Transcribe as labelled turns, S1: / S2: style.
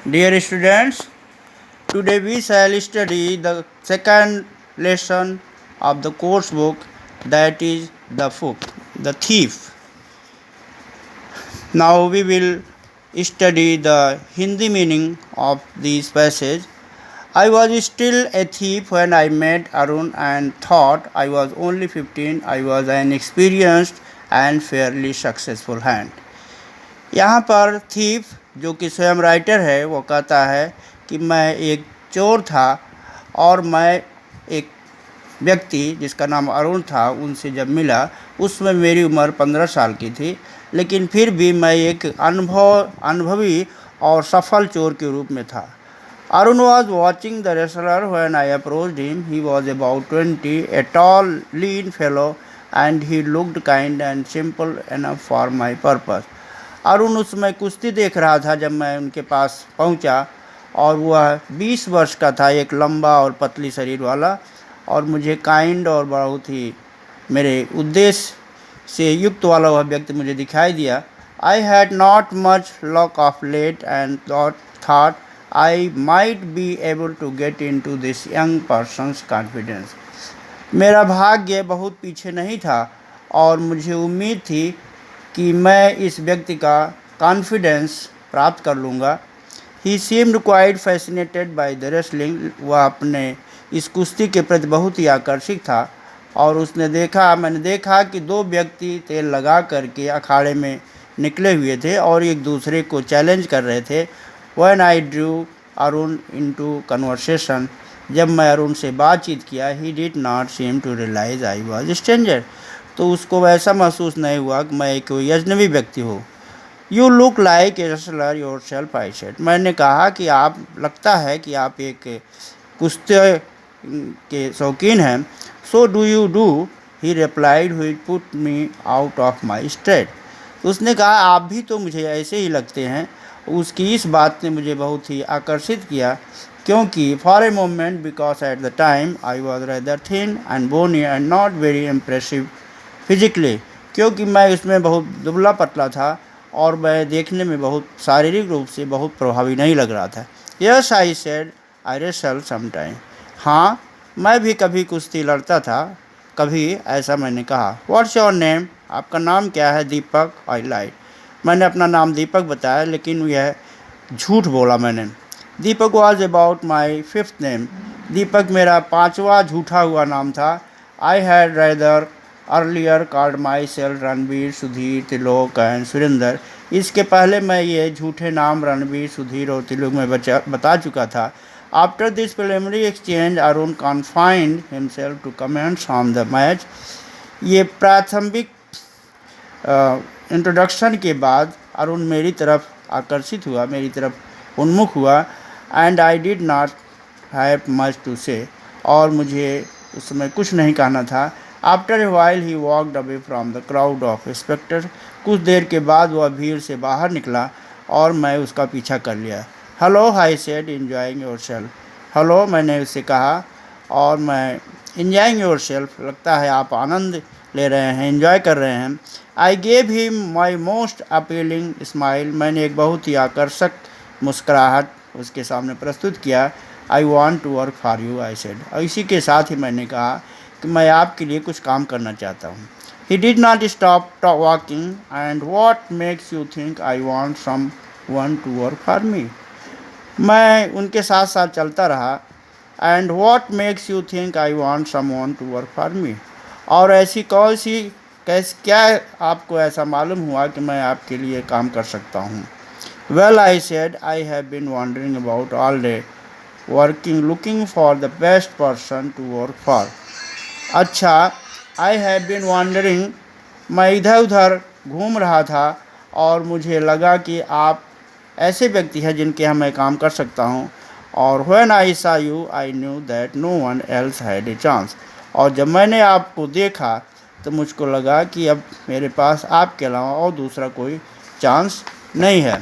S1: Dear students, today we shall study the second lesson of the course book, that is the thief. Now we will study the Hindi meaning of this passage. I was still a thief when I met Arun and thought I was only 15. I was an experienced and fairly successful hand. यहाँ पर thief जो कि स्वयं writer है वो कहता है कि मैं एक चोर था और मैं एक व्यक्ति जिसका नाम अरुण था उनसे जब मिला उसमें मेरी उम्र 15 साल की थी, लेकिन फिर भी मैं एक अनुभवी और सफल चोर के रूप में था। Arun was watching the wrestler when I approached him. He was about 20, a tall, lean fellow, and he looked kind and simple enough for my purpose. Arun उस समय कुश्ती देख रहा था जब मैं उनके पास पहुंचा, और वह 20 वर्ष का था, एक लंबा और पतली शरीर वाला, और मुझे काइंड और बहुत ही मेरे उद्देश्य से युक्त वाला वह व्यक्ति मुझे दिखाई दिया। I had not much luck of late and thought I might be able to get into this young person's confidence. मेरा भाग्य बहुत पीछे नहीं था और मुझे उम्मीद थी कि मैं इस व्यक्ति का कॉन्फिडेंस प्राप्त कर लूँगा। He seemed quite fascinated by the wrestling. वह अपने इस कुश्ती के प्रति बहुत ही आकर्षित था और मैंने देखा कि दो व्यक्ति तेल लगा करके अखाड़े में निकले हुए थे और एक दूसरे को चैलेंज कर रहे थे। When I drew Arun into conversation, जब मैं अरुण से बातचीत किया, he did not seem to realize I was a stranger. तो उसको ऐसा महसूस नहीं हुआ कि मैं कोई अजनबी व्यक्ति हूँ। You look like a wrestler yourself, I said. मैंने कहा कि आप लगता है कि आप एक कुश्ती के शौकीन हैं। So do you do? He replied, which put me out of my state. उसने कहा आप भी तो मुझे ऐसे ही लगते हैं। उसकी इस बात ने मुझे बहुत ही आकर्षित किया, क्योंकि for a moment because at the time I was rather thin and bony and not very impressive physically, क्योंकि मैं उसमें बहुत दुबला पतला था और मैं देखने में बहुत शारीरिक रूप से बहुत प्रभावी नहीं लग रहा था। Yes I said, I wrestle sometime. हाँ, मैं भी कभी कुश्ती लड़ता था, कभी, ऐसा मैंने कहा। What's your name? आपका नाम क्या है? दीपक। आई लाइड। मैंने अपना नाम दीपक बताया, लेकिन यह झूठ बोला मैंने। Deepak was about my 5th name. Deepak मेरा 5वां झूठा हुआ नाम था। I had rather earlier called myself Ranveer, Sudhir, Trilok and Surendra. इसके पहले मैं ये झूठे नाम रणवीर, सुधीर और त्रिलोक में बता चुका था। After this preliminary exchange Arun confined himself to comments on the match. ये प्राथमिक इंट्रोडक्शन के बाद अरुण मेरी तरफ आकर्षित हुआ, मेरी तरफ उन्मुख हुआ। And I did not have much to say, और मुझे उस समय कुछ नहीं कहना था। After a while he walked away from the crowd of spectator. कुछ देर के बाद वह भीड़ से बाहर निकला और मैं उसका पीछा कर लिया। Hello, I said, enjoying your self. Hello, मैंने उससे कहा, और मैं एंजॉयिंग योर सेल्फ, लगता है आप आनंद ले रहे हैं, एंजॉय कर रहे हैं। I gave him my most appealing smile. मैंने एक बहुत ही आकर्षक मुस्कुराहट उसके सामने प्रस्तुत किया। I want to work for you, I said. और इसी के साथ ही मैंने कहा कि मैं आपके लिए कुछ काम करना चाहता हूँ। He did not stop walking and what makes you think I want someone to work for me. मैं उनके साथ साथ चलता रहा। And what makes you think I want someone to work for me. और ऐसी कौन सी क्या आपको ऐसा मालूम हुआ कि मैं आपके लिए काम कर सकता हूँ? Well, I said, I have been wandering about all day, working, looking for the best person to work for. अच्छा, आई हैव बीन वॉन्डरिंग, मैं इधर उधर घूम रहा था और मुझे लगा कि आप ऐसे व्यक्ति हैं जिनके यहाँ मैं काम कर सकता हूँ। और when I saw you I knew that no one else had a chance. और जब मैंने आपको देखा तो मुझको लगा कि अब मेरे पास आपके अलावा और दूसरा कोई चांस नहीं है।